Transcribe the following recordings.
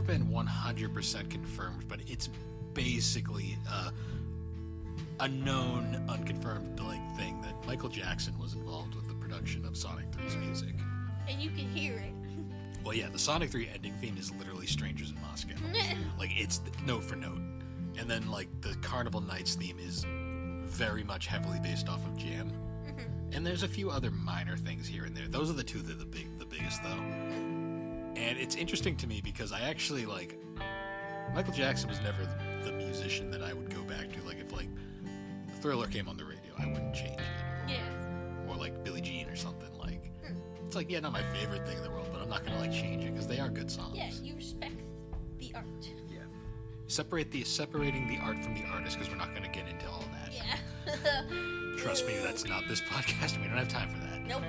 been 100% confirmed, but it's basically a known, unconfirmed thing that Michael Jackson was involved with the production of Sonic 3's music. And you can hear it. Well, yeah, the Sonic 3 ending theme is literally Strangers in Moscow. It's note for note. And then, the Carnival Nights theme is very much heavily based off of Jam. Mm-hmm. And there's a few other minor things here and there. Those are the two that are the biggest, though. And it's interesting to me because I actually, Michael Jackson was never the musician that I would go back to. If, Thriller came on the radio, I wouldn't change it. Yeah. Or, Billie Jean or something. It's not my favorite thing in the world, but I'm not going to, change it because they are good songs. Yeah, you respect the art. Yeah. Separating the art from the artist because we're not going to get into all that. Yeah. Trust me, that's not this podcast. We don't have time for that. Nope.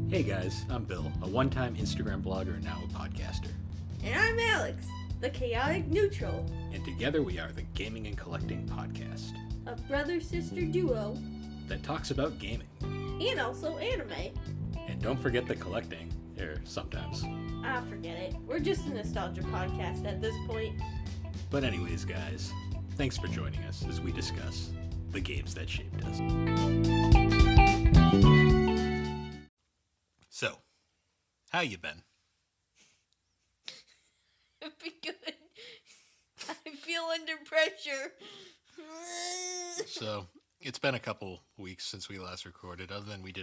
Hey guys, I'm Bill, a one-time Instagram blogger and now a podcaster. And I'm Alex, the chaotic neutral. And together we are the Gaming and Collecting Podcast. A brother-sister duo. That talks about gaming. And also anime. And don't forget the collecting. Sometimes. Ah, forget it. We're just a nostalgia podcast at this point. But anyways, guys, thanks for joining us as we discuss the games that shaped us. So, how you been? I've been good. I feel under pressure. So, it's been a couple weeks since we last recorded, other than we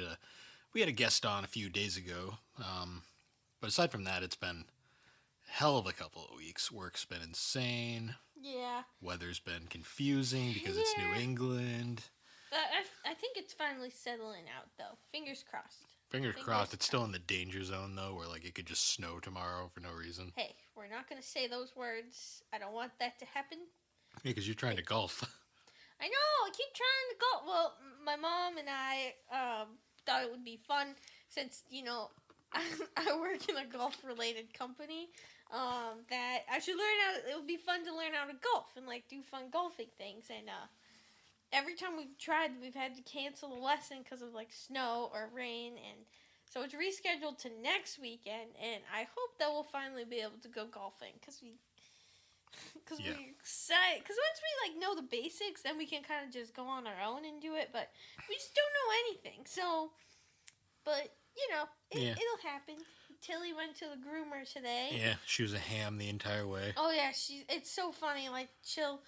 had a guest on a few days ago. But aside from that, it's been a hell of a couple of weeks. Work's been insane. Yeah. Weather's been confusing because it's New England. But I think it's finally settling out, though. Fingers crossed. Fingers crossed. It's still in the danger zone, though, where it could just snow tomorrow for no reason. Hey, we're not going to say those words. I don't want that to happen. Yeah, because you're trying to golf. I know. I keep trying to golf. Well, my mom and I thought it would be fun since, I work in a golf-related company. That I should learn how. It would be fun to learn how to golf and do fun golfing things. And every time we've tried, we've had to cancel the lesson because of snow or rain, and so it's rescheduled to next weekend. And I hope that we'll finally be able to go golfing because we're excited. Because once we know the basics, then we can kind of just go on our own and do it. But we just don't know anything. So, but it'll happen. Tilly went to the groomer today. Yeah, she was a ham the entire way. Oh yeah, it's so funny. She'll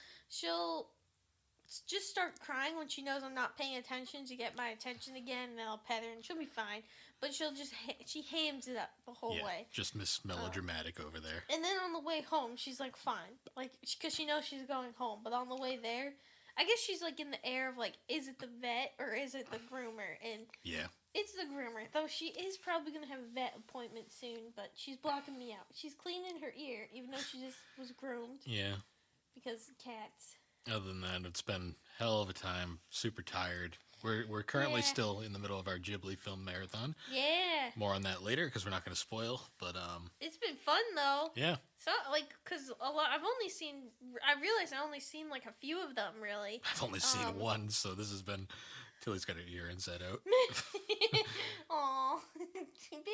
just start crying when she knows I'm not paying attention to get my attention again, and then I'll pet her and she'll be fine. But she'll just she hams it up the whole way. Just Miss Melodramatic over there. And then on the way home, she's fine, because she knows she's going home. But on the way there, I guess she's in the air of is it the vet or is it the groomer? And yeah. It's the groomer, though she is probably going to have a vet appointment soon, but she's blocking me out. She's cleaning her ear, even though she just was groomed. Yeah. Because cats. Other than that, it's been hell of a time. Super tired. We're currently still in the middle of our Ghibli film marathon. Yeah. More on that later, because we're not going to spoil, but it's been fun, though. Yeah. So, because I realized I only seen, a few of them, really. I've only seen one, so this has been... Tilly's got her ear inside out. Aw, baby.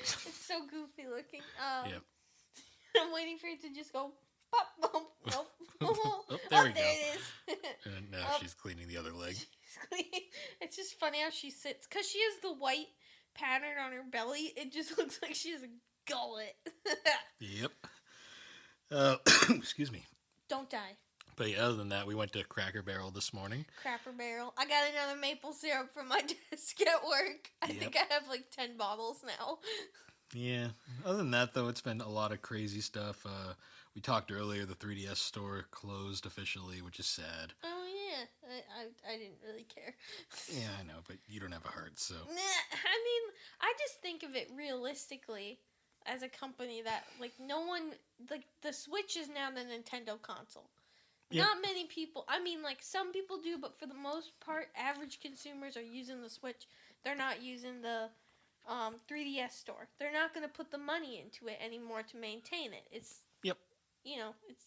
It's so goofy looking. Yep. I'm waiting for it to just go pop, bump, nope. Oh, there we go. There it is. And now she's cleaning the other leg. It's just funny how she sits. Because she has the white pattern on her belly. It just looks like she has a gullet. Yep. Excuse me. Don't die. But yeah, other than that, we went to Cracker Barrel this morning. Cracker Barrel. I got another maple syrup from my desk at work. I think I have 10 bottles now. Yeah. Other than that, though, it's been a lot of crazy stuff. We talked earlier, the 3DS store closed officially, which is sad. Oh, yeah. I didn't really care. Yeah, I know, but you don't have a heart, so... Nah, I mean, I just think of it realistically as a company that, no one... the Switch is now the Nintendo console. Yep. Not many people... I mean, some people do, but for the most part, average consumers are using the Switch. They're not using the 3DS store. They're not going to put the money into it anymore to maintain it. It's... Yep. It's...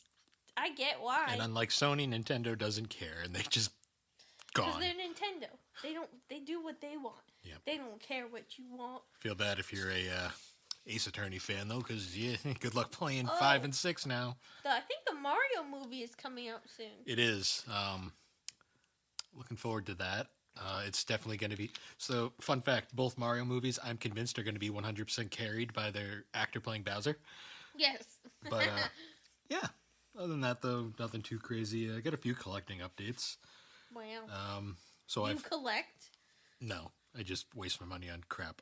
I get why. And unlike Sony, Nintendo doesn't care, and they just Because gone. they're Nintendo. They do what they want. Yep. They don't care what you want. Feel bad if you're a Ace Attorney fan, though, because, yeah, good luck playing 5 and 6 now. I think the Mario movie is coming out soon. It is. Looking forward to that. It's definitely going to be... So, fun fact, both Mario movies, I'm convinced, are going to be 100% carried by their actor playing Bowser. Yes. But, yeah. Other than that, though, nothing too crazy. I got a few collecting updates. Wow. So you collect? No, I just waste my money on crap.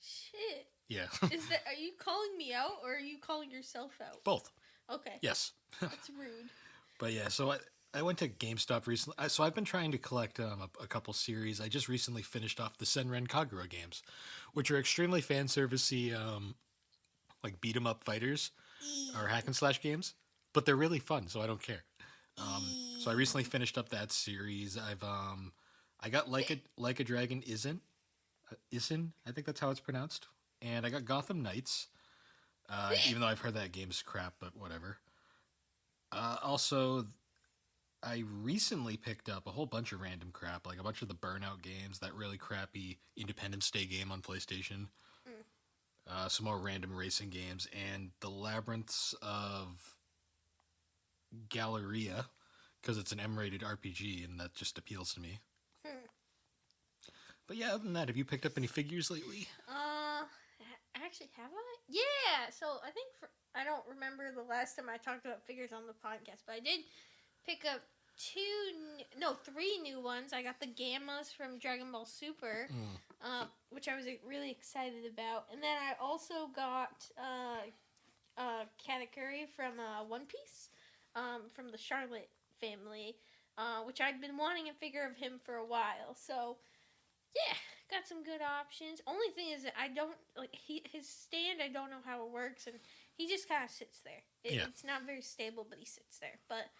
Shit. Yeah. Are you calling me out, or are you calling yourself out? Both. Okay. Yes. That's rude. But yeah, so I went to GameStop recently. So I've been trying to collect a couple series. I just recently finished off the Senran Kagura games, which are extremely fan servicey, like beat 'em up fighters or hack and slash games. But they're really fun, so I don't care. So I recently finished up that series. I got Like a Dragon Isin, I think that's how it's pronounced, and I got Gotham Knights. Even though I've heard that game's crap, but whatever. Also, I recently picked up a whole bunch of random crap, like a bunch of the Burnout games, that really crappy Independence Day game on PlayStation, some more random racing games, and the Labyrinths of Galleria, because it's an M-rated RPG, and that just appeals to me. But yeah, other than that, have you picked up any figures lately? Actually, have I? Yeah, so I think I don't remember the last time I talked about figures on the podcast, but I did pick up 3 new ones. I got the Gammas from Dragon Ball Super, which I was really excited about. And then I also got Katakuri from One Piece, from the Charlotte family, which I'd been wanting a figure of him for a while. So, yeah, got some good options. Only thing is that I don't, his stand, I don't know how it works, and he just kind of sits there. It's not very stable, but he sits there. But,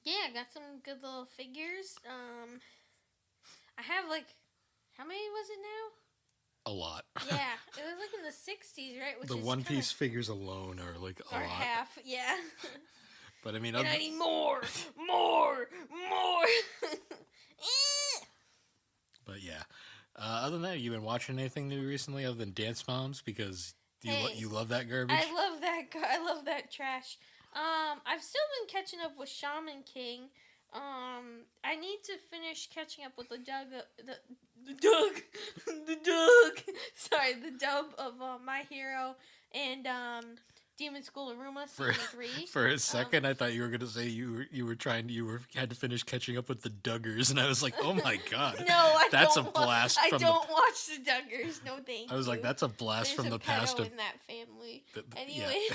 yeah, got some good little figures. I have, how many was it now? A lot. Yeah, it was in the 60s, right? Which the is One Piece figures alone are a lot. Or half, yeah. But I mean, and I need more. But yeah, other than that, you been watching anything new recently other than Dance Moms? Because you love that garbage. I love that trash. I've still been catching up with Shaman King. I need to finish catching up with the dub of My Hero and Demon School Aruma season 3. For a second, I thought you were gonna say you had to finish catching up with the Duggars, and I was like, oh my god, no, that's a blast. I don't watch the Duggars. No, thank you. I was like, that's a blast from the past of in that family. Anyway,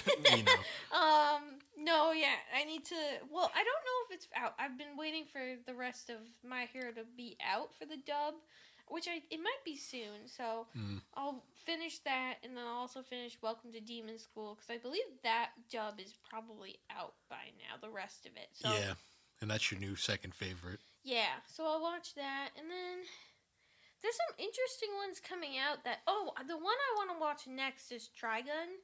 no, yeah, I need to. Well, I don't know if it's out. I've been waiting for the rest of My Hero to be out for the dub, which it might be soon. So I'll finish that, and then I'll also finish Welcome to Demon School, because I believe that dub is probably out by now. The rest of it. So, yeah, and that's your new second favorite. Yeah, so I'll watch that, and then there's some interesting ones coming out. The one I want to watch next is Trigun.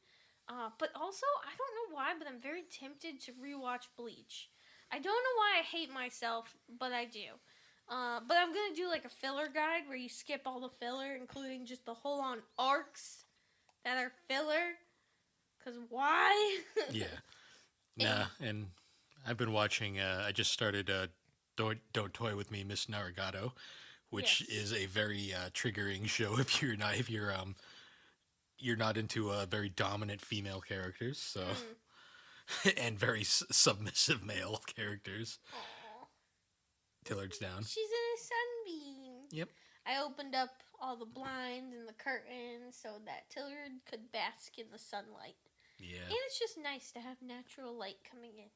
But also, I don't know why, but I'm very tempted to rewatch Bleach. I don't know why I hate myself, but I do. But I'm going to do a filler guide where you skip all the filler, including just the whole-on arcs that are filler. Because why? Yeah. And I've been watching, I just started Don't Toy With Me, Miss Narigato, which is a very triggering show if you're not into very dominant female characters, so and very submissive male characters. Aww. Tillard's down. She's in a sunbeam. Yep. I opened up all the blinds and the curtains so that Tillard could bask in the sunlight. Yeah. And it's just nice to have natural light coming in.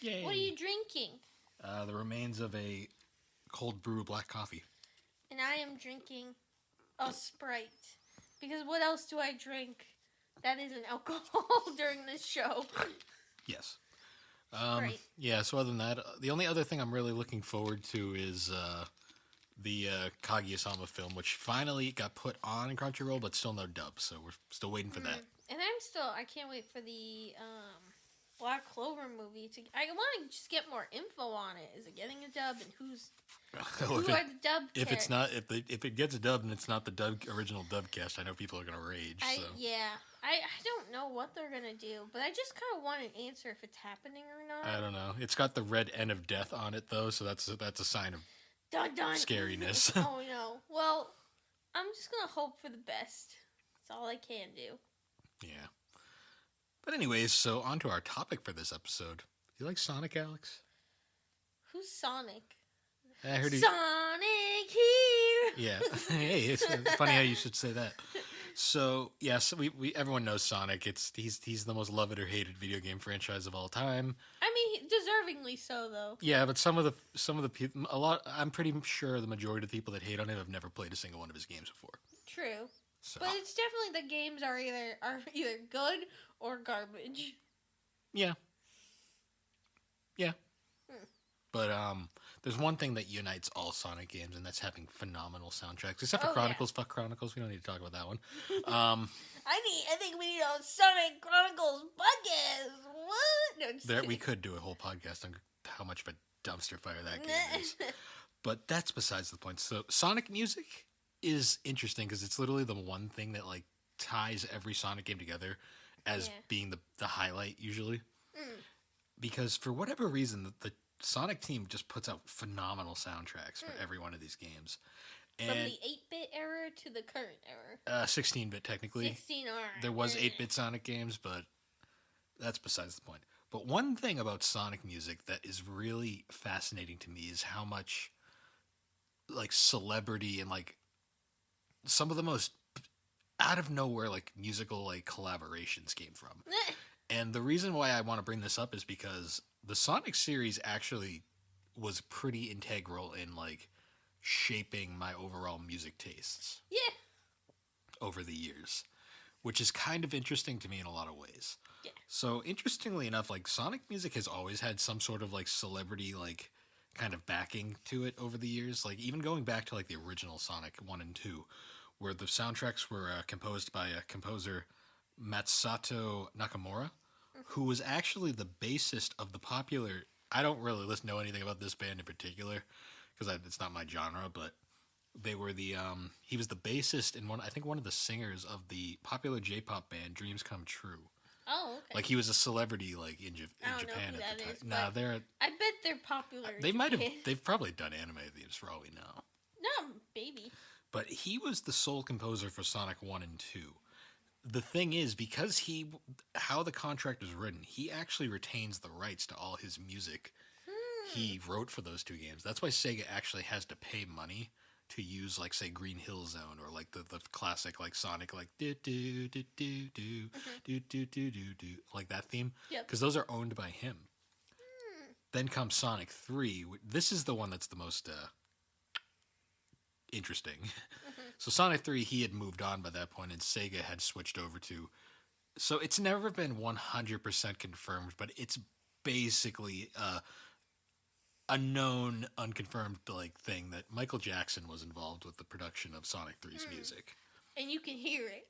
Yay. What are you drinking? The remains of a cold brew black coffee. And I am drinking a Sprite. Because what else do I drink that isn't alcohol during this show? Yes. Right. Yeah, so other than that, the only other thing I'm really looking forward to is the Kaguya-sama film, which finally got put on Crunchyroll, but still no dub, so we're still waiting for that. And I can't wait for the Black Clover movie. I want to just get more info on it. Is it getting a dub, and who are the dub if characters? it's not if it gets a dub and it's not the original dub cast, I know people are gonna rage. I don't know what they're gonna do, but I just kind of want an answer if it's happening or not. I don't know. It's got the red N of death on it though, so that's a sign of scariness. Oh no. Well, I'm just gonna hope for the best. That's all I can do. Yeah. But anyways, so on to our topic for this episode. Do you like Sonic, Alex? Who's Sonic? I heard Sonic here. Yeah. Hey, it's funny how you should say that. So yes, we everyone knows Sonic. He's the most loved or hated video game franchise of all time. I mean, deservingly so, though. Yeah, but some of the people, I'm pretty sure the majority of the people that hate on him have never played a single one of his games before. True. So. But it's definitely the games are either good or garbage. Yeah. Yeah. But there's one thing that unites all Sonic games, and that's having phenomenal soundtracks. Except for Chronicles. Yeah. Fuck Chronicles. We don't need to talk about that one. I think we need a Sonic Chronicles podcast. What? No, we could do a whole podcast on how much of a dumpster fire that game is. But that's besides the point. So Sonic music is interesting because it's literally the one thing that like ties every Sonic game together as being the highlight usually. Because for whatever reason, the Sonic team just puts out phenomenal soundtracks for every one of these games. And from the 8-bit era to the current era. 16-bit technically. 16, alright. There was 8-bit Sonic games, but that's besides the point. But one thing about Sonic music that is really fascinating to me is how much like celebrity and like some of the most out of nowhere like musical like collaborations came from. And the reason why I want to bring this up is because the Sonic series actually was pretty integral in like shaping my overall music tastes. Yeah. Over the years, which is kind of interesting to me in a lot of ways. Yeah. So interestingly enough, like Sonic music has always had some sort of like celebrity like kind of backing to it over the years. Like even going back to like the original Sonic 1 and 2, where the soundtracks were composed by a composer Masato Nakamura, who was actually the bassist of the popular. I don't really know anything about this band in particular because it's not my genre, but they were he was the bassist and one of the singers of the popular J-pop band Dreams Come True. Oh, okay. Like he was a celebrity like in Japan at the time. Nah, I bet they're popular. They've probably done anime themes for all we know. No, maybe. But he was the sole composer for Sonic 1 and 2. The thing is, because how the contract is written, he actually retains the rights to all his music he wrote for those two games. That's why Sega actually has to pay money to use, like, say, Green Hill Zone or like the classic like Sonic like do do do do do do do do do like that theme. Because those are owned by him. Then comes Sonic 3. This is the one that's the most interesting. So Sonic 3, he had moved on by that point, and Sega had switched over to. So it's never been 100% confirmed, but it's basically a known, unconfirmed like thing that Michael Jackson was involved with the production of Sonic 3's music. And you can hear it.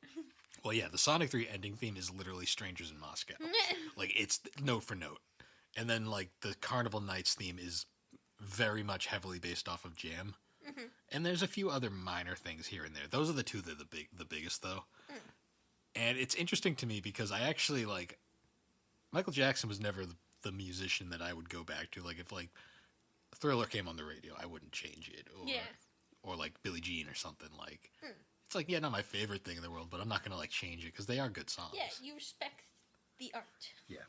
Well, yeah, the Sonic 3 ending theme is literally "Strangers in Moscow." Like it's note for note, and then like the Carnival Nights theme is very much heavily based off of Jam. And there's a few other minor things here and there. Those are the two that are the biggest, though. And it's interesting to me because I actually, like... Michael Jackson was never the musician that I would go back to. Like, if, like, Thriller came on the radio, I wouldn't change it. Or like, Billie Jean or something. Like, it's like, yeah, not my favorite thing in the world, but I'm not going to, like, change it because they are good songs. Yeah, you respect the art. Yeah.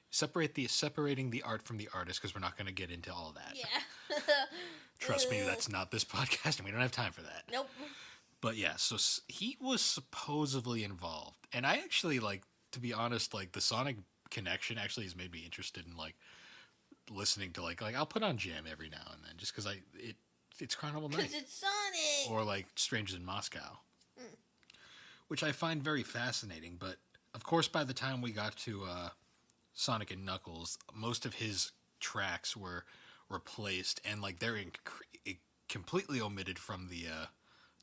Separating the art from the artist because we're not going to get into all that. Yeah. Trust me, that's not this podcast, and we don't have time for that. Nope. But yeah, so he was supposedly involved, and I actually like, to be honest, like the Sonic connection actually has made me interested in like listening to like I'll put on Jam every now and then just because it's Carnival Night. Because it's Sonic. Or like Strangers in Moscow, which I find very fascinating. But of course, by the time we got to Sonic and Knuckles, most of his tracks were replaced and like they're completely omitted from the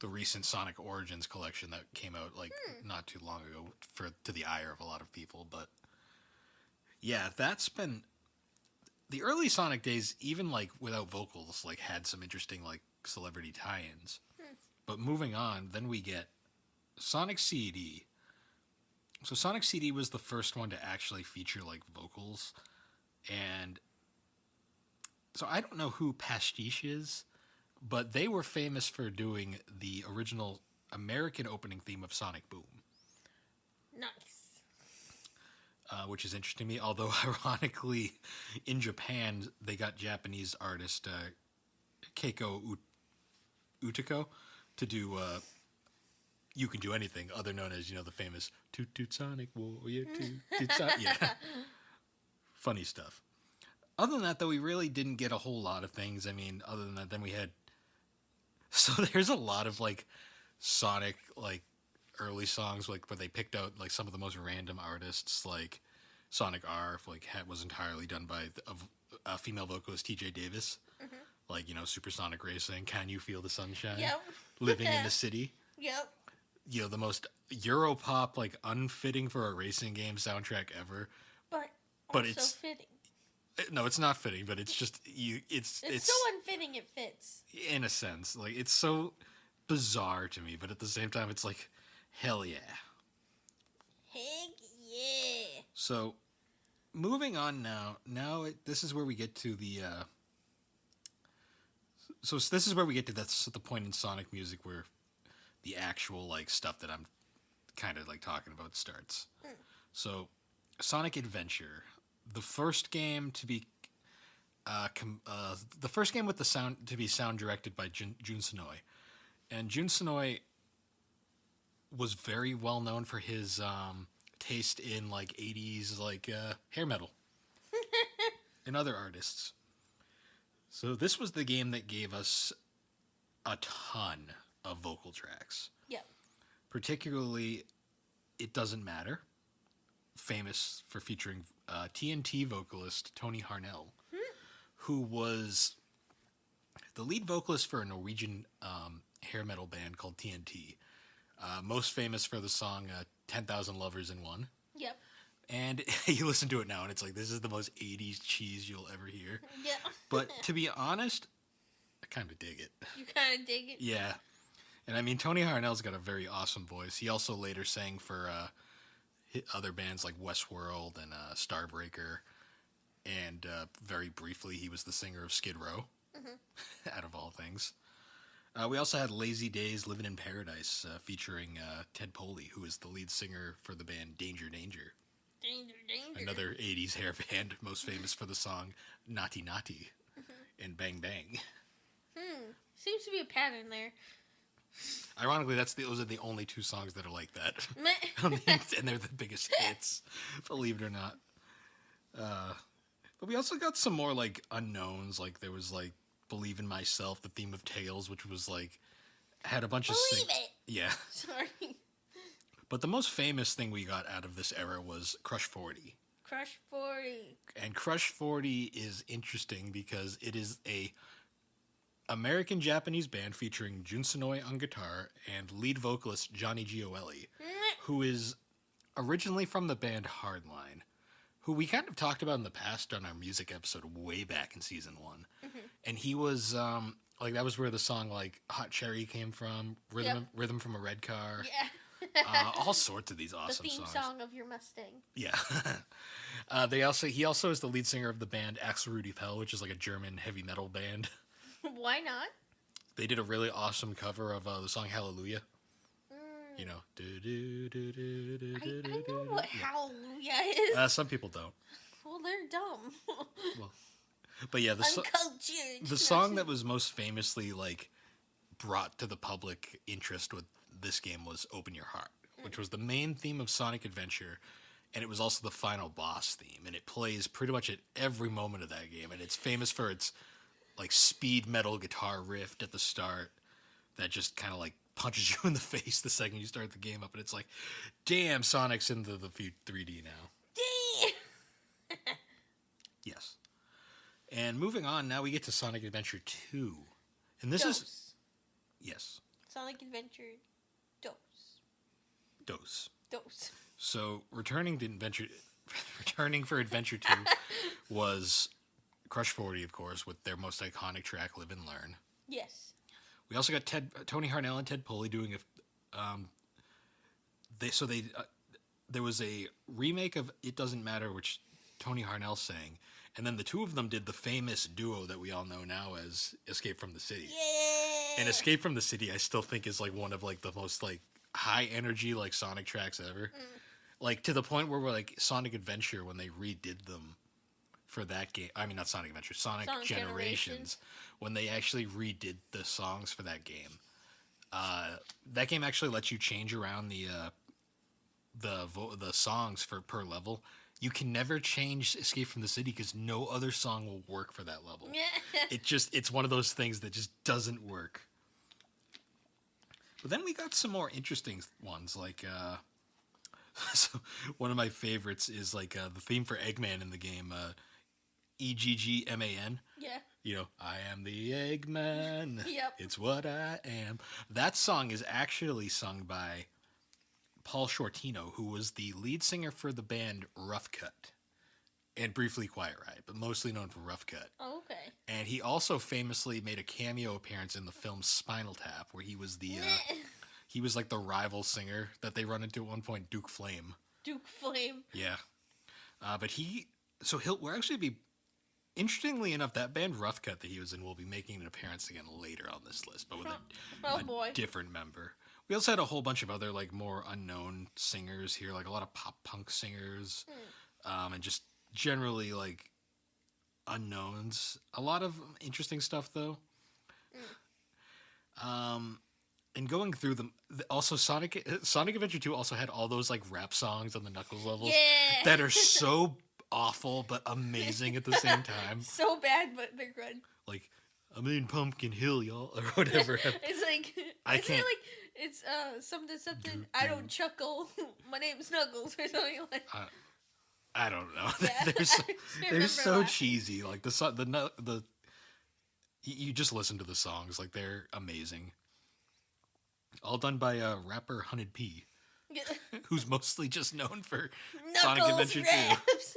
the recent Sonic Origins collection that came out like not too long ago for to the ire of a lot of people. But yeah, that's been the early Sonic days. Even like without vocals, like had some interesting like celebrity tie-ins. But moving on, then we get Sonic CD. So Sonic CD was the first one to actually feature like vocals, and so I don't know who Pastiche is, but they were famous for doing the original American opening theme of Sonic Boom, Nice. which is interesting to me. Although ironically, in Japan they got Japanese artist Keiko Utiko to do "You Can Do Anything," other known as the famous "Toot Toot Sonic Warrior Toot Toot Sonic." Yeah, funny stuff. Other than that, though, we really didn't get a whole lot of things. I mean, other than that, then we had. So there's a lot of like Sonic like early songs like where they picked out like some of the most random artists like Sonic R like was entirely done by a female vocalist T.J. Davis, like Supersonic Racing, Can You Feel the Sunshine, Yep. Living in the City. Yep. The most Europop like unfitting for a racing game soundtrack ever. But But also it's- fitting. No, it's not fitting, but it's just It's So unfitting it fits. in a sense like it's so bizarre to me, but at the same time it's like hell yeah. Heck yeah. So moving on this is where we get to the this is where we get to that's the point in Sonic music where the actual like stuff that I'm kind of like talking about starts. So Sonic Adventure, the first game to be the first game with the sound to be sound directed by Jun Senoue. And Jun Senoue was very well known for his taste in like 80s like hair metal and other artists. So this was the game that gave us a ton of vocal tracks. Yep. Particularly It Doesn't Matter, famous for featuring TNT vocalist Tony Harnell, who was the lead vocalist for a Norwegian hair metal band called TNT. Most famous for the song 10,000 Lovers in One. Yep. And you listen to it now and it's like, this is the most 80s cheese you'll ever hear. Yeah. But to be honest, I kind of dig it. You kind of dig it. Yeah. And I mean, Tony Harnell's got a very awesome voice. He also later sang for other bands like Westworld and Starbreaker. And very briefly, he was the singer of Skid Row, out of all things. We also had Lazy Days, Living in Paradise, featuring Ted Poley, who is the lead singer for the band Danger Danger. Danger, danger. Another 80s hair band, most famous for the song Naughty Naughty and Bang Bang. Seems to be a pattern there. Ironically, those are the only two songs that are like that. Meh. And they're the biggest hits, believe it or not. But we also got some more like unknowns. Like there was like Believe in Myself, the theme of Tails, which was like had a bunch of Believe it. Yeah. Sorry. But the most famous thing we got out of this era was Crush 40. Crush 40. And Crush 40 is interesting because it is a American-Japanese band featuring Jun Senoue on guitar and lead vocalist Johnny Gioeli, who is originally from the band Hardline, who we kind of talked about in the past on our music episode way back in season 1. And he was like that was where the song like Hot Cherry came from, Rhythm from a Red Car. Yeah. All sorts of these The awesome theme songs. song of your Mustang. Yeah. He also is the lead singer of the band Axel Rudi Pell, which is like a German heavy metal band. Why not? They did a really awesome cover of the song Hallelujah. You know. I know what Hallelujah is. Some people don't. Well, they're dumb. Well, but yeah, Uncultured. the song that was most famously like brought to the public interest with this game was Open Your Heart, which was the main theme of Sonic Adventure, and it was also the final boss theme, and it plays pretty much at every moment of that game, and it's famous for its like speed metal guitar riff at the start that just kind of like punches you in the face the second you start the game up, and it's like, damn, Sonic's into the 3D now. Damn. Yes. And moving on, now we get to Sonic Adventure 2. And this is... Yes. Sonic Adventure DOS. DOS. DOS. So returning for Adventure 2 was Crush 40, of course, with their most iconic track, Live and Learn. Yes. We also got Tony Harnell and Ted Poley doing there was a remake of It Doesn't Matter, which Tony Harnell sang, and then the two of them did the famous duo that we all know now as Escape from the City. Yeah. And Escape from the City, I still think is like one of like the most like high energy like Sonic tracks ever. Like to the point where we're like Sonic Adventure when they redid them for that game. I mean, not Sonic Adventure, Sonic Generations, when they actually redid the songs for that game. That game actually lets you change around the songs for per level. You can never change Escape from the City because no other song will work for that level. It's one of those things that just doesn't work. But then we got some more interesting ones, like so one of my favorites is like the theme for Eggman in the game, EGGMAN. Yeah. You know, I am the Eggman. Yep. It's what I am. That song is actually sung by Paul Shortino, who was the lead singer for the band Rough Cut, and briefly Quiet Riot, but mostly known for Rough Cut. Oh, okay. And he also famously made a cameo appearance in the film Spinal Tap, where he was he was like the rival singer that they run into at one point, Duke Flame. Duke Flame. Yeah. But we'll actually be, interestingly enough, that band Rough Cut that he was in will be making an appearance again later on this list, but with a different member. We also had a whole bunch of other like more unknown singers here, like a lot of pop punk singers, and just generally like unknowns. A lot of interesting stuff though. And going through them, also Sonic Adventure 2 also had all those like rap songs on the Knuckles levels that are so awful but amazing at the same time. So bad, but they're good. Like, I'm in Pumpkin Hill, y'all, or whatever. It's like it's something. I don't chuckle. My name's Snuggles or something like. I don't know. Yeah. they're so cheesy. Like the you just listen to the songs, like they're amazing. All done by rapper Hunted P, who's mostly just known for Knuckles Sonic Adventure 2. raps.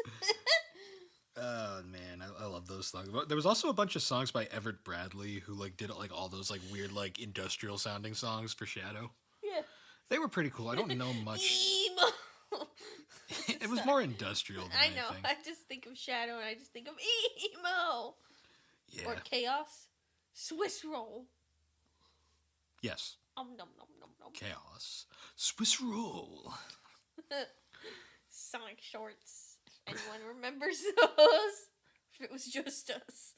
Oh man, I love those songs. There was also a bunch of songs by Everett Bradley, who like did like all those like weird like industrial sounding songs for Shadow. Yeah. They were pretty cool. I don't know much. Emo. It was more industrial than I know. anything. I just think of Shadow and I just think of emo. Yeah. Or Chaos. Swiss roll. Yes. Nom nom nom nom. Chaos. Swiss roll. Sonic shorts. Anyone remembers those? If it was just us.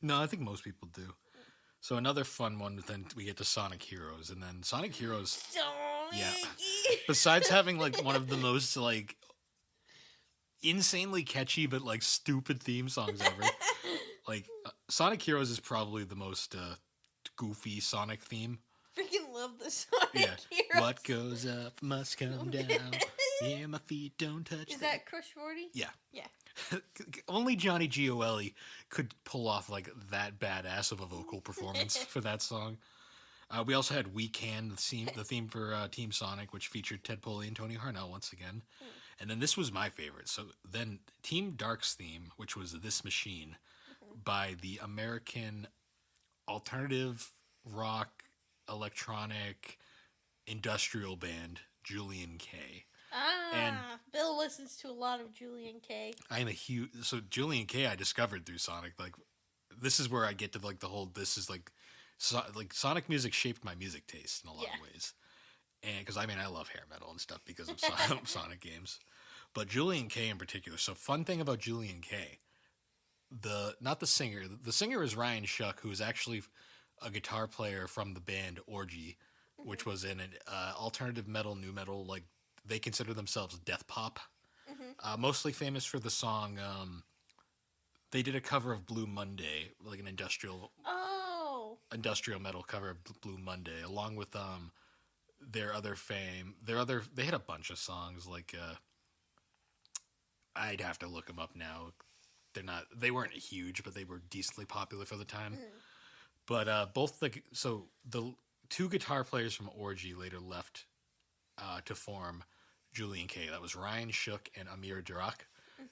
No, I think most people do. So another fun one, then we get to Sonic Heroes, and then Sonic Heroes. Sonic. Yeah. Besides having like one of the most like insanely catchy but like stupid theme songs ever, like Sonic Heroes is probably the most goofy Sonic theme. Freaking love the Sonic Heroes. What goes up must come down. Yeah, my feet don't touch. Is that Crush 40? Yeah. Yeah. Only Johnny Gioeli could pull off like that badass of a vocal performance for that song. We also had We Can, the theme for Team Sonic, which featured Ted Poley and Tony Harnell once again. And then this was my favorite. So then Team Dark's theme, which was This Machine, by the American alternative rock, electronic, industrial band Julian K. And Bill listens to a lot of Julian K. I am a huge... So Julian K I discovered through Sonic. Like, this is where I get to like the whole... This is like Sonic music shaped my music taste in a lot of ways. And because I mean, I love hair metal and stuff because of Sonic games. But Julian K in particular. So fun thing about Julian K, not the singer. The singer is Ryan Shuck, who is actually a guitar player from the band Orgy, which was in an alternative metal, new metal. Like they consider themselves death pop. Mostly famous for the song. They did a cover of Blue Monday, like an industrial metal cover of Blue Monday, along with their other fame. They had a bunch of songs like I'd have to look them up now. They weren't huge, but they were decently popular for the time. But both the two guitar players from Orgy later left to form Julian K. That was Ryan Shook and Amir Durak.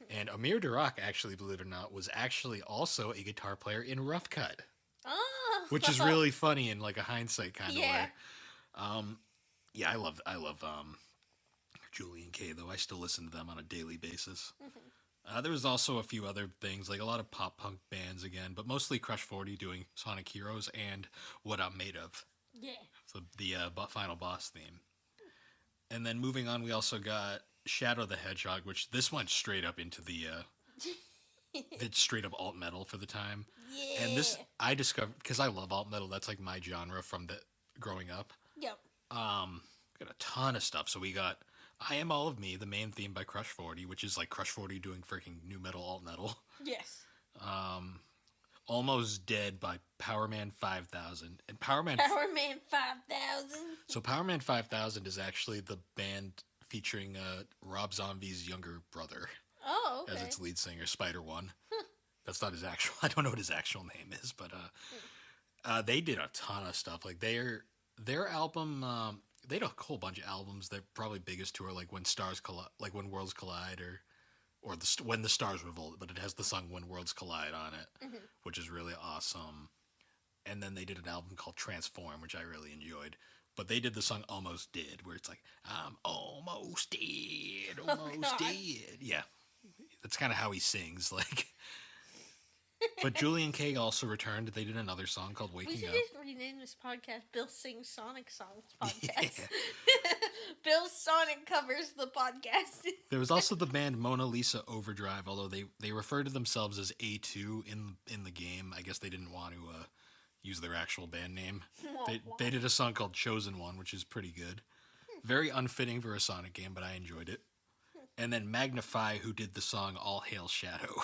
And Amir Durak, actually, believe it or not, was actually also a guitar player in Rough Cut, Oh. which is really funny in like a hindsight kind of Yeah. way. Yeah, I love Julian K. Though I still listen to them on a daily basis. There was also a few other things, like a lot of pop punk bands again, but mostly Crush 40 doing Sonic Heroes and What I'm Made Of, Yeah. so the final boss theme. And then moving on, we also got Shadow the Hedgehog, which this went straight up into the it's straight up alt metal for the time. Yeah. And this I discovered because I love alt metal. That's like my genre from the growing up. Yep. Got a ton of stuff. So we got I Am All of Me, the main theme by Crush 40, which is like Crush 40 doing freaking new metal, alt metal. Yes. Almost Dead by Powerman 5000. And Powerman 5000. So Powerman 5000 is actually the band featuring Rob Zombie's younger brother Oh, okay. as its lead singer, Spider One. That's not his actual. I don't know what his actual name is, but they did a ton of stuff. Like their album, they had a whole bunch of albums. Their probably biggest tour, like When Stars Collide, like When Worlds Collide, or When the Stars Revolt. But it has the song When Worlds Collide on it, which is really awesome. And then they did an album called Transform, which I really enjoyed. But they did the song Almost Dead, where it's like, I'm almost dead, almost dead. Yeah. That's kind of how he sings. Like, but Julian Cage also returned. They did another song called We Waking should Up. just rename this podcast Bill Sings Sonic Songs Podcast. Bill Sonic covers the podcast. There was also the band Mona Lisa Overdrive, although they refer to themselves as A2 in the game. I guess they didn't want to use their actual band name. They did a song called Chosen One, which is pretty good. Very unfitting for a Sonic game, but I enjoyed it. And then Magnify, who did the song All Hail Shadow,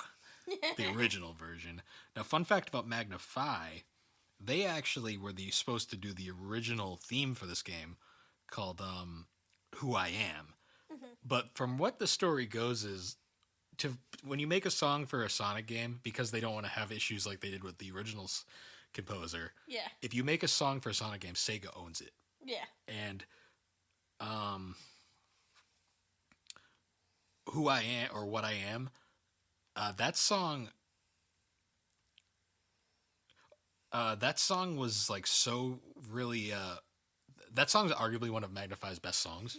the original version. Now, fun fact about Magnify, they actually were supposed to do the original theme for this game called Who I Am. But from what the story goes is, when you make a song for a Sonic game, because they don't want to have issues like they did with the original composer, Yeah. if you make a song for a Sonic game, Sega owns it. Yeah. And Who I Am, or What I Am, that song was like so really that song's arguably one of Magnify's best songs.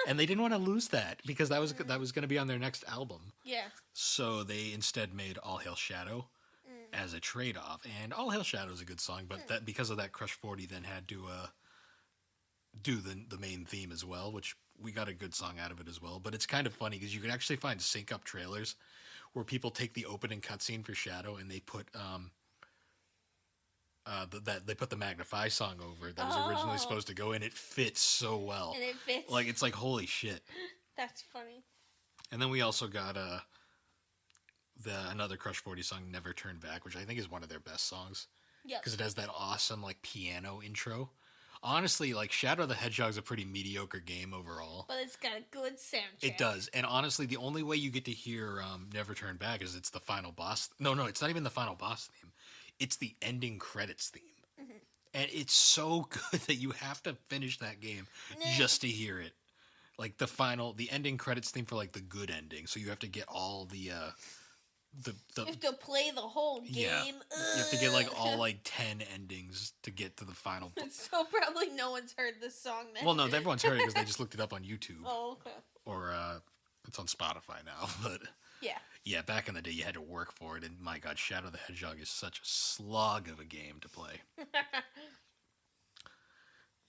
And they didn't want to lose that because that was going to be on their next album. Yeah. So they instead made All Hail Shadow as a trade-off. And All Hail Shadow is a good song, but that because of that, Crush 40 then had to do the main theme as well, which we got a good song out of it as well. But it's kind of funny because you can actually find sync-up trailers where people take the opening cutscene for Shadow and they put they put the Magnify song over it that was originally supposed to go in. It fits so well. And it fits. Like, it's like, holy shit. That's funny. And then we also got another Crush 40 song, Never Turn Back, which I think is one of their best songs. Yep. Because it has that awesome, like, piano intro. Honestly, like, Shadow the Hedgehog's a pretty mediocre game overall. But it's got a good soundtrack. It does. And honestly, the only way you get to hear Never Turn Back is it's the final boss. No, it's not even the final boss theme. It's the ending credits theme. Mm-hmm. And it's so good that you have to finish that game just to hear it. Like, the ending credits theme for, like, the good ending. So you have to get all the you have to play the whole game. Yeah. You have to get, like, all, like, 10 endings to get to the final. So probably no one's heard this song then. Well, no, everyone's heard it because they just looked it up on YouTube. Oh, okay. Or it's on Spotify now. But yeah, back in the day, you had to work for it. And my God, Shadow the Hedgehog is such a slog of a game to play.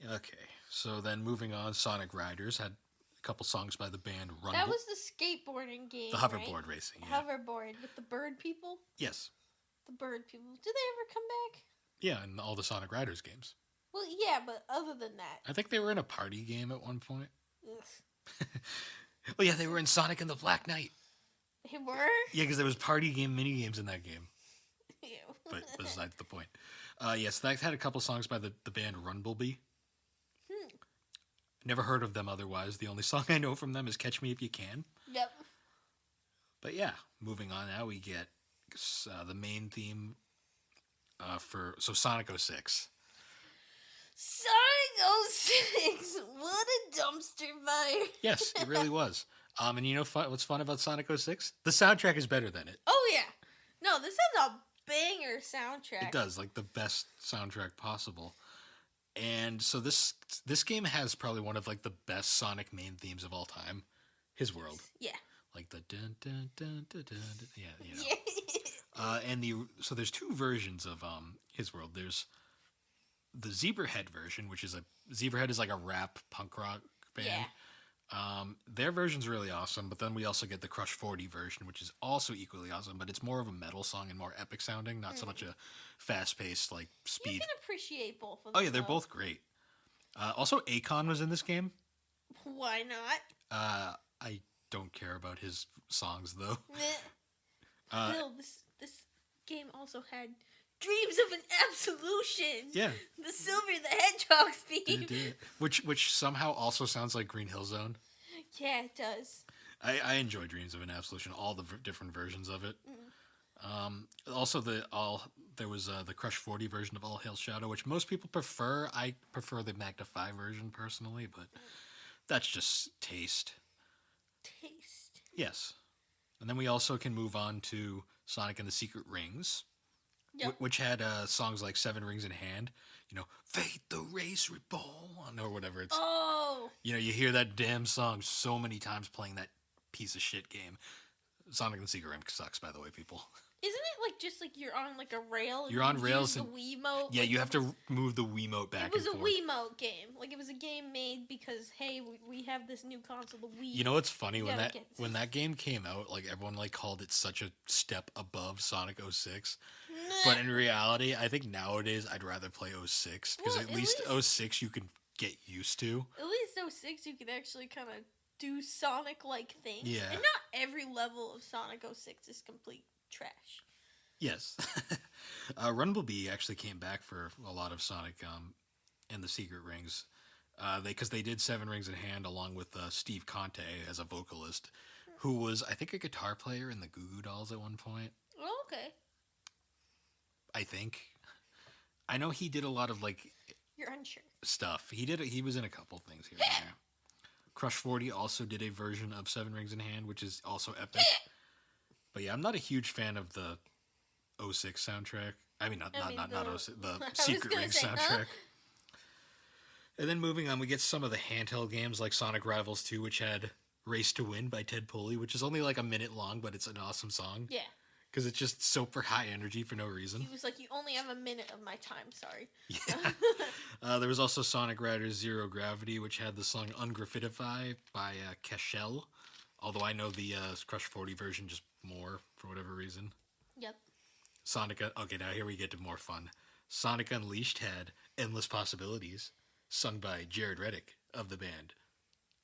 Okay, so then moving on, Sonic Riders had a couple songs by the band Rumble. That was the skateboarding game, the hoverboard racing, yeah. Hoverboard with the bird people? Yes. The bird people. Did they ever come back? Yeah, in all the Sonic Riders games. Well, yeah, but other than that. I think they were in a party game at one point. Ugh. Oh, yeah, they were in Sonic and the Black Knight. They were? Yeah, because there was party game mini games in that game. Ew. But besides the point. Yes, that had a couple songs by the band Rumblebee. Never heard of them otherwise. The only song I know from them is Catch Me If You Can. Yep. But yeah, moving on now, we get the main theme for Sonic 06. Sonic 06, what a dumpster fire. Yes, it really was. And you know what's fun about Sonic 06? The soundtrack is better than it. Oh, yeah. No, this has a banger soundtrack. It does, like the best soundtrack possible. And so this game has probably one of like the best Sonic main themes of all time. His World. Yeah. Like the dun dun dun dun dun, dun yeah, you know. Yeah. So there's two versions of His World. There's the Zebrahead version, which is Zebrahead is like a rap punk rock band. Yeah. Their version's really awesome, but then we also get the Crush 40 version, which is also equally awesome, but it's more of a metal song and more epic sounding, not so much a fast-paced like speed. You can appreciate both of them. Oh yeah, they're both great. Also, Akon was in this game. Why not? I don't care about his songs though. Bill, this game also had Dreams of an Absolution. Yeah. The Silver the Hedgehog theme. Which somehow also sounds like Green Hill Zone. Yeah, it does. I enjoy Dreams of an Absolution, all the different versions of it. Also, there was the Crush 40 version of All Hail Shadow, which most people prefer. I prefer the Magnify version personally, but that's just taste. Taste. Yes. And then we also can move on to Sonic and the Secret Rings, which had songs like Seven Rings in Hand, you know, Fate the Race Reborn, or whatever it's. Oh! You know, you hear that damn song so many times playing that piece of shit game. Sonic and the Secret Rings sucks, by the way, people. Isn't it like just like you're on like a rail? You're on rails and the Wiimote. Yeah, like, you have to move the Wiimote back and forth. It was a Wiimote game. Like it was a game made because hey, we have this new console, the Wii. You know what's funny when that game came out, like everyone like called it such a step above Sonic 06. But in reality, I think nowadays I'd rather play 06 because at least 06 you can get used to. At least 06 you can actually kind of do Sonic like things. Yeah. And not every level of Sonic 06 is complete trash. Yes. Rumblebee actually came back for a lot of Sonic and the Secret Rings. Because they did Seven Rings in Hand along with Steve Conte as a vocalist, who was, I think, a guitar player in the Goo Goo Dolls at one point. Oh, okay. I think. I know he did a lot of, like... You're unsure. Stuff. He was in a couple things here and there. Crush 40 also did a version of Seven Rings in Hand, which is also epic. But yeah, I'm not a huge fan of the 06 soundtrack. I mean, not 06, the Secret Rings soundtrack. Huh? And then moving on, we get some of the handheld games like Sonic Rivals 2, which had Race to Win by Ted Pulley, which is only like a minute long, but it's an awesome song. Yeah. Because it's just super high energy for no reason. He was like, you only have a minute of my time, sorry. Yeah. There was also Sonic Riders Zero Gravity, which had the song Ungraffitify by Cashel. Although I know the Crush 40 version just more, for whatever reason. Yep. Okay, now here we get to more fun. Sonic Unleashed had Endless Possibilities, sung by Jared Reddick of the band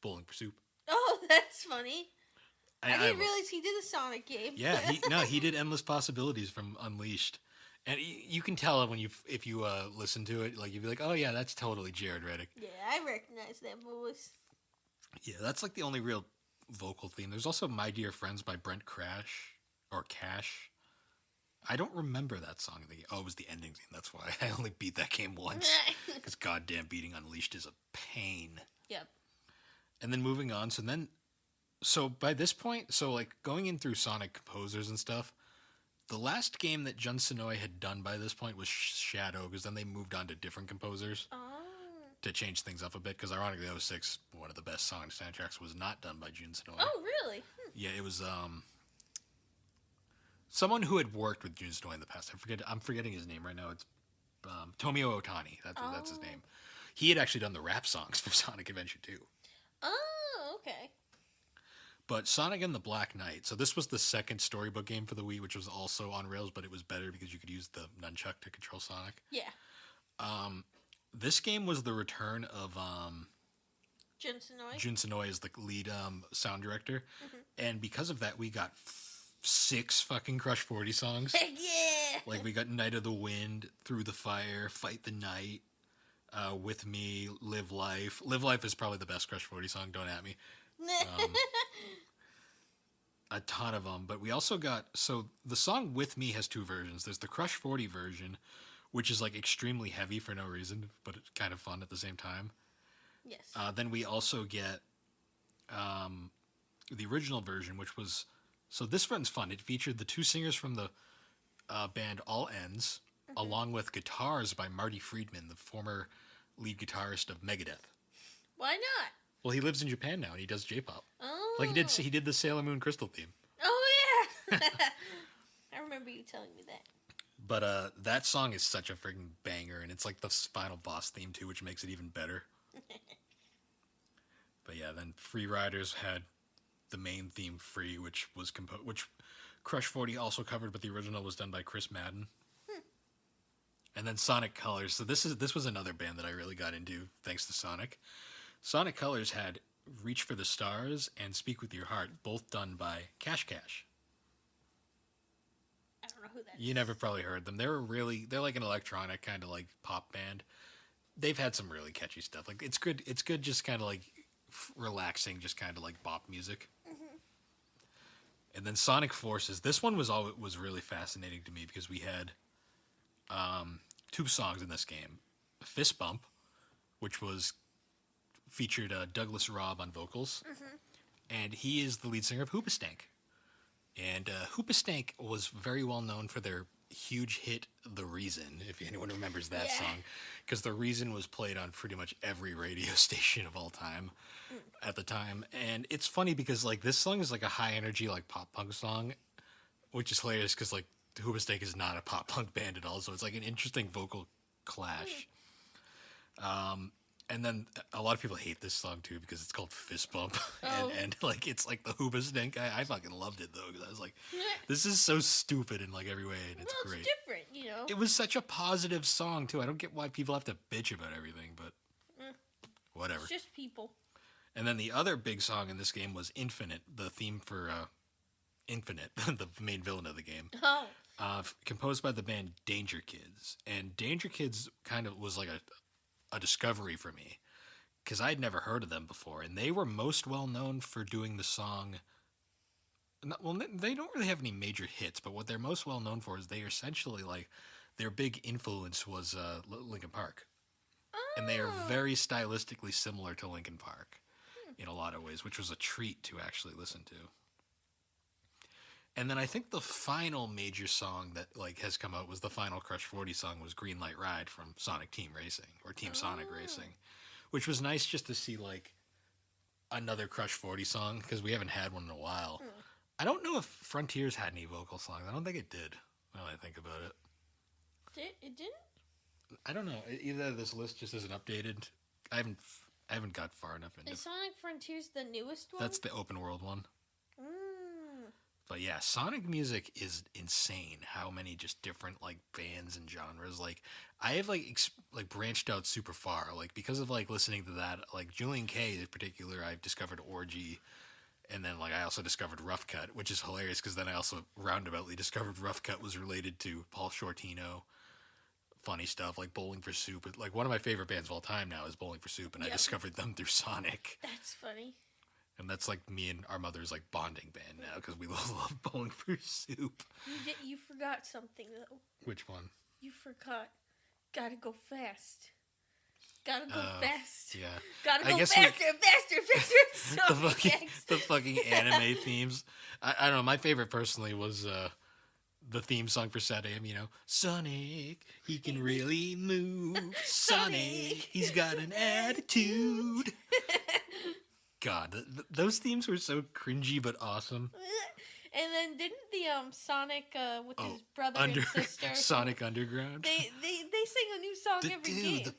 Bowling for Soup. Oh, that's funny. I didn't realize he did a Sonic game. Yeah, he did Endless Possibilities from Unleashed. And you can tell if you listen to it, like you'd be like, oh yeah, that's totally Jared Reddick. Yeah, I recognize that voice. Yeah, that's like the only real vocal theme. There's also My Dear Friends by Brent Cash. I don't remember that song. It was the ending theme. That's why I only beat that game once. Because goddamn beating Unleashed is a pain. Yep. And then moving on, so by this point, like going in through Sonic composers and stuff, the last game that Jun Senoue had done by this point was Shadow, because then they moved on to different composers to change things up a bit. Because ironically, 06, one of the best Sonic soundtracks, was not done by Jun Senoue. Oh, really? Yeah, it was someone who had worked with Jun Senoue in the past. I'm forgetting his name right now. It's Tomio Otani. That's his name. He had actually done the rap songs for Sonic Adventure 2. Oh, okay. But Sonic and the Black Knight. So this was the second storybook game for the Wii, which was also on rails, but it was better because you could use the nunchuck to control Sonic. Yeah. This game was the return of Jun Senoue. Jun Senoue as the lead sound director, and because of that, we got 6 fucking Crush 40 songs. Heck yeah! Like we got Night of the Wind, Through the Fire, Fight the Night, With Me, Live Life. Live Life is probably the best Crush 40 song. Don't at me. A ton of them, but we also got the song With Me has 2 versions. There's the Crush 40 version, which is like extremely heavy for no reason, but it's kind of fun at the same time. Yes. Then we also get the original version, which was so this one's fun. It featured the two singers from the band All Ends, along with guitars by Marty Friedman, the former lead guitarist of Megadeth. Why not? Well, he lives in Japan now and he does J-pop. Oh. Like he did the Sailor Moon Crystal theme. Oh yeah. I remember you telling me that. But that song is such a freaking banger, and it's like the final boss theme too, which makes it even better. But yeah, then Free Riders had the main theme Free, which Crush 40 also covered, but the original was done by Chris Madden. And then Sonic Colors. So this was another band that I really got into thanks to Sonic. Sonic Colors had Reach for the Stars and Speak with Your Heart, both done by Cash Cash. I don't know who that is. You never probably heard them. They're like an electronic kind of like pop band. They've had some really catchy stuff. Like it's good just kind of like relaxing, just kind of like bop music. And then Sonic Forces. This one was really fascinating to me because we had two songs in this game. Fist Bump, which was featured Douglas Robb on vocals, and he is the lead singer of Hoobastank. And Hoobastank was very well known for their huge hit The Reason, if anyone remembers that song, because The Reason was played on pretty much every radio station of all time at the time. And it's funny because like this song is like a high energy like pop punk song, which is hilarious because like Hoobastank is not a pop punk band at all, so it's like an interesting vocal clash. And then a lot of people hate this song too because it's called Fist Bump, and like it's like the Hoobastank. I fucking loved it though because I was like, this is so stupid in like every way, and it's great. It's different, you know. It was such a positive song too. I don't get why people have to bitch about everything, but whatever. It's just people. And then the other big song in this game was Infinite, the theme for Infinite, the main villain of the game. Oh. Composed by the band Danger Kids, and Danger Kids kind of was like a discovery for me because I'd never heard of them before, and they were most well known for doing the song. Well, they don't really have any major hits, but what they're most well known for is they essentially like their big influence was Linkin Park, and they are very stylistically similar to Linkin Park in a lot of ways, which was a treat to actually listen to. And then I think the final major song that like has come out was the final Crush 40 song was Green Light Ride from Sonic Team Racing or Team Sonic Racing, which was nice just to see like another Crush 40 song because we haven't had one in a while. I don't know if Frontiers had any vocal songs. I don't think it did. Now that I think about it, It didn't? I don't know. Either this list just isn't updated. I haven't got far enough into. Is Sonic Frontiers the newest one? That's the open world one. But yeah, Sonic music is insane. How many just different like bands and genres. Like I have like branched out super far. Like because of like listening to that, like Julian K in particular, I've discovered Orgy, and then like I also discovered Rough Cut, which is hilarious because then I also roundaboutly discovered Rough Cut was related to Paul Shortino. Funny stuff like Bowling for Soup. Like one of my favorite bands of all time now is Bowling for Soup, and I discovered them through Sonic. That's funny. And that's like me and our mother's like bonding band now because we love Bowling for Soup. You forgot something though. Which one? You forgot. Gotta go fast. Gotta go fast. Yeah. Gotta I go guess faster. the fucking anime themes. I don't know. My favorite personally was the theme song for SatAM. You know, Sonic, he can really move. Sonic, he's got an attitude. God, those themes were so cringy but awesome. And then didn't the Sonic with his brother and sister Sonic Underground? They sing a new song every game.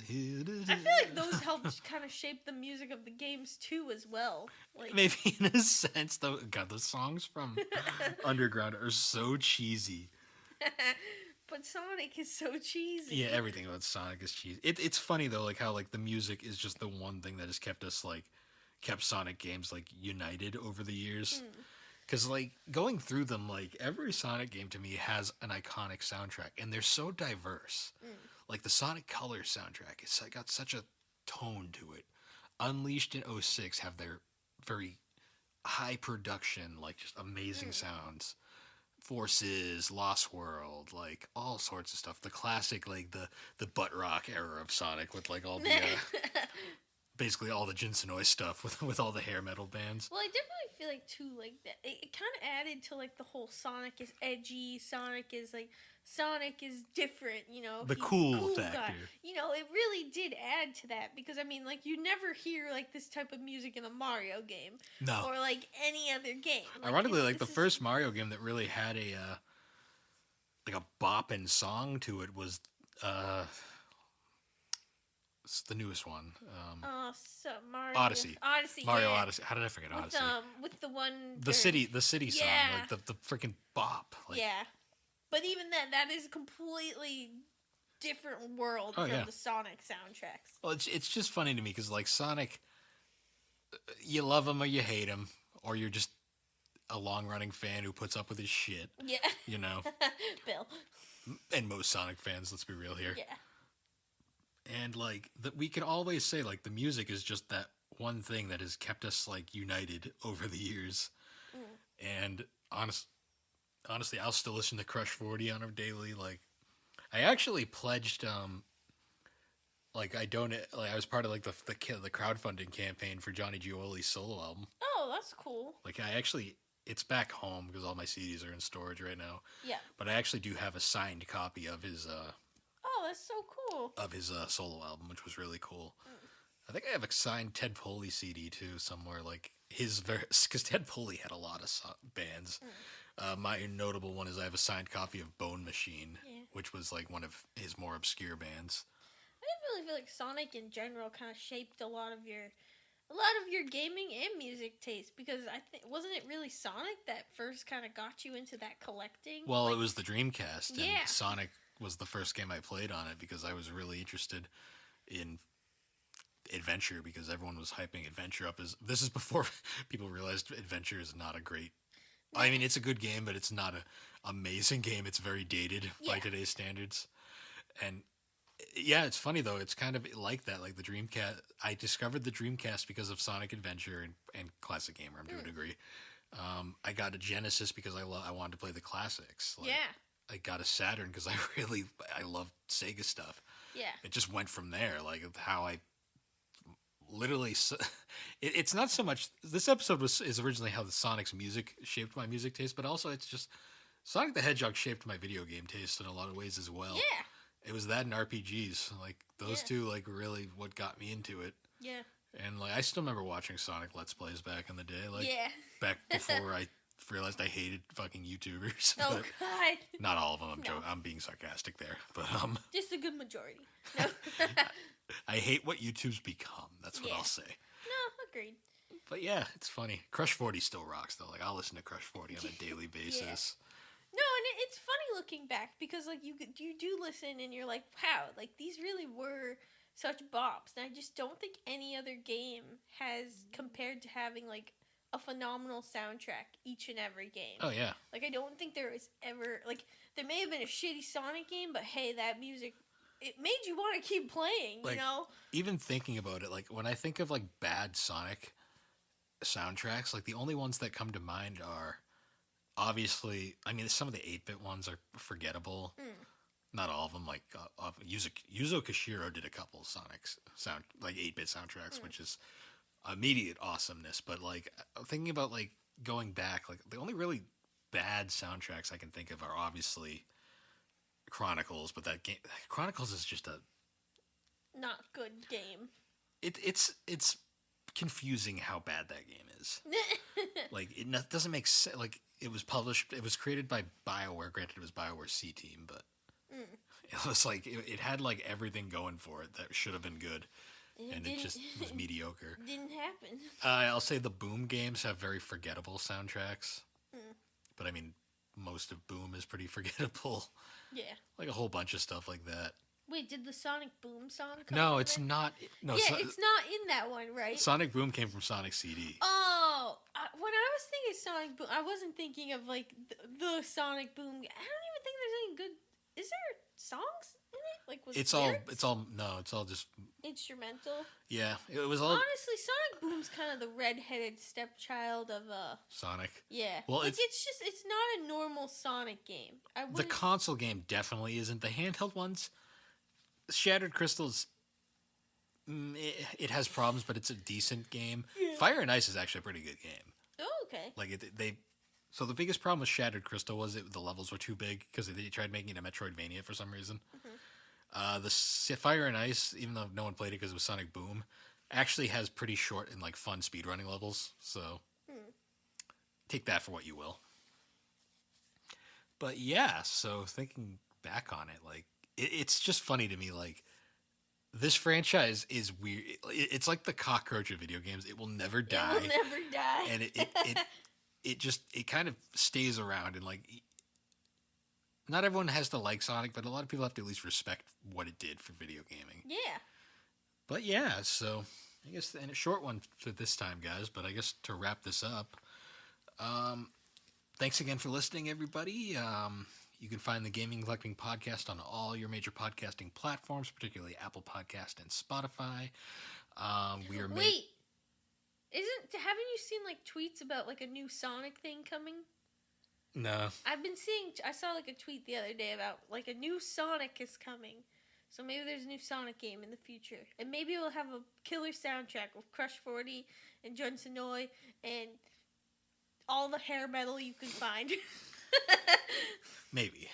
I feel like those helped kind of shape the music of the games too, as well. Like maybe in a sense, though. God, the songs from Underground are so cheesy. But Sonic is so cheesy. Yeah, everything about Sonic is cheesy. It's funny though, like how like the music is just the one thing that has kept Sonic games like united over the years. Because like going through them, like every Sonic game to me has an iconic soundtrack, and they're so diverse. Like the Sonic Colors soundtrack, it's got such a tone to it. Unleashed in 06 have their very high production, like just amazing sounds. Forces, Lost World, like all sorts of stuff. The classic, like the butt rock era of Sonic with like all the basically all the Jinsenoi stuff with all the hair metal bands. Well, I definitely feel like too, like that. It kind of added to like the whole Sonic is edgy, Sonic is different. You know, The he's cool factor. guy. You know, it really did add to that because I mean, like you never hear like this type of music in a Mario game No. or like any other game. Like, Ironically, like the first Mario game that really had a like a bopping song to it was it's the newest one. So Mario Odyssey. Mario yeah. Odyssey. How did I forget with, Odyssey? With the one The city song, Yeah. like the freaking bop. Like, yeah, but even then, that is a completely different world from yeah. the Sonic soundtracks. Well, it's just funny to me because like Sonic, you love him or you hate him, or you're just a long running fan who puts up with his shit. Yeah, You know, Bill. and most Sonic fans, let's be real here. Yeah, And like that, we can always say like the music is just that one thing that has kept us like united over the years. And honestly, I'll still listen to Crush 40 on a daily. Like, I actually pledged like I was part of like the crowdfunding campaign for Johnny Gioli's solo album. oh, that's cool. Like it's back home because all my CDs are in storage right now. Yeah. But I actually do have a signed copy of his Oh, that's so cool. solo album, which was really cool. I think I have a signed Ted Poley CD too somewhere. Like because Ted Poley had a lot of bands. My notable one is I have a signed copy of Bone Machine, which was like one of his more obscure bands. I really feel like Sonic in general kind of shaped a lot of your gaming and music taste because I think wasn't it really Sonic that first kind of got you into that collecting? Well, it was the Dreamcast, and Yeah. Sonic was the first game I played on it because I was really interested in adventure because everyone was hyping adventure up as this is before people realized adventure is not a great. I mean, it's a good game, but it's not an amazing game. It's very dated by today's standards, and yeah, it's funny though. It's kind of like that, like the Dreamcast. I discovered the Dreamcast because of Sonic Adventure and Classic Gamer to a degree. I got a Genesis because I wanted to play the classics. Like, yeah. I got a Saturn because I love Sega stuff. Yeah. It just went from there, like how I literally. It's not so much. This episode is originally how the Sonic's music shaped my music taste, but also it's just Sonic the Hedgehog shaped my video game taste in a lot of ways as well. Yeah. It was that and RPGs, like those two, like really what got me into it. Yeah. And like I still remember watching Sonic Let's Plays back in the day, like Yeah. back before I realized I hated fucking YouTubers. Oh but God. not all of them. No. I'm being sarcastic there, but Just a good majority. No. I hate what YouTube's become. That's what Yeah. I'll say. No, agreed. But yeah, it's funny. Crush 40 still rocks though. Like I'll listen to Crush 40 on a daily basis. No, and it's funny looking back because like you do listen and you're like, wow, like these really were such bops. And I just don't think any other game has compared to having like a phenomenal soundtrack each and every game. Oh yeah. Like I don't think there is ever like there may have been a shitty Sonic game, but hey, that music it made you want to keep playing, Like, you know? Even thinking about it, like when I think of like bad Sonic soundtracks, like the only ones that come to mind are obviously, I mean, some of the 8-bit ones are forgettable. Not all of them. Like Yuzo Koshiro did a couple of Sonic's sound like 8-bit soundtracks, which is immediate awesomeness. But like thinking about like going back, like the only really bad soundtracks I can think of are obviously Chronicles, but that game Chronicles is just a Not good game. it's confusing how bad that game is. Like it doesn't make sense. Like it was created by BioWare. Granted, it was BioWare C Team, but it was like it had like everything going for it that should have been good, and it just was mediocre. Didn't happen. I'll say the Boom games have very forgettable soundtracks, but I mean most of Boom is pretty forgettable. Yeah. Like a whole bunch of stuff like that. Wait, did the Sonic Boom song come No, from it's it? not. No, Yeah, it's not in that one, right? Sonic Boom came from Sonic CD. Oh, when I was thinking Sonic Boom, I wasn't thinking of like the Sonic Boom. I don't even think there's any good. Is there songs in it? Like with It's lyrics? all just instrumental. Yeah, it was all Honestly, Sonic Boom's kind of the red-headed stepchild of Sonic. Yeah. Well, like it's not a normal Sonic game. The console game definitely isn't. The handheld ones, Shattered Crystals, it has problems, but it's a decent game. Yeah. Fire and Ice is actually a pretty good game. Oh, okay. Like so the biggest problem with Shattered Crystal was the levels were too big because they tried making it a Metroidvania for some reason. Mm-hmm. The Fire and Ice, even though no one played it because it was Sonic Boom, actually has pretty short and like fun speedrunning levels. So take that for what you will. But yeah, so thinking back on it, like it's just funny to me, like this franchise is weird. It's like the cockroach of video games. It will never die. It will never die. And it kind of stays around, and like not everyone has to like Sonic, but a lot of people have to at least respect what it did for video gaming. Yeah. But yeah, so I guess and a short one for this time, guys. But I guess to wrap this up, thanks again for listening, everybody. You can find the Gaming Collecting Podcast on all your major podcasting platforms, particularly Apple Podcast and Spotify. We are Wait, haven't you seen like tweets about like a new Sonic thing coming? No. I saw like a tweet the other day about like a new Sonic is coming. So maybe there's a new Sonic game in the future. And maybe it'll have a killer soundtrack with Crush 40 and Jun Sonoy and all the hair metal you can find. Maybe.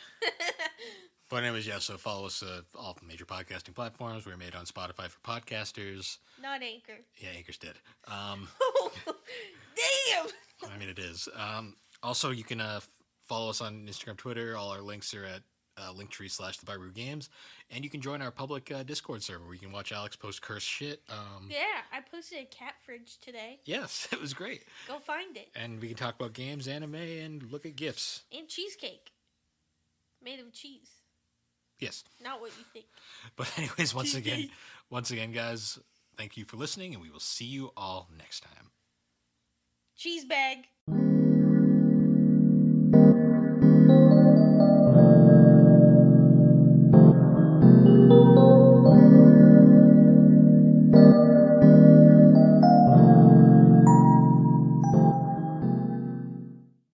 But anyways, yeah, so follow us all major podcasting platforms. We're made on Spotify for podcasters. Not Anchor. Yeah, Anchor's dead. Damn! I mean, it is. Also, you can follow us on Instagram, Twitter. All our links are at linktree/TheByRoo Games. And you can join our public Discord server where you can watch Alex post curse shit. Yeah, I posted a cat fridge today. Yes, it was great. Go find it. And we can talk about games, anime, and look at GIFs. And cheesecake. Made of cheese. Yes. Not what you think. But anyways, once again, guys, thank you for listening, and we will see you all next time. Cheese bag.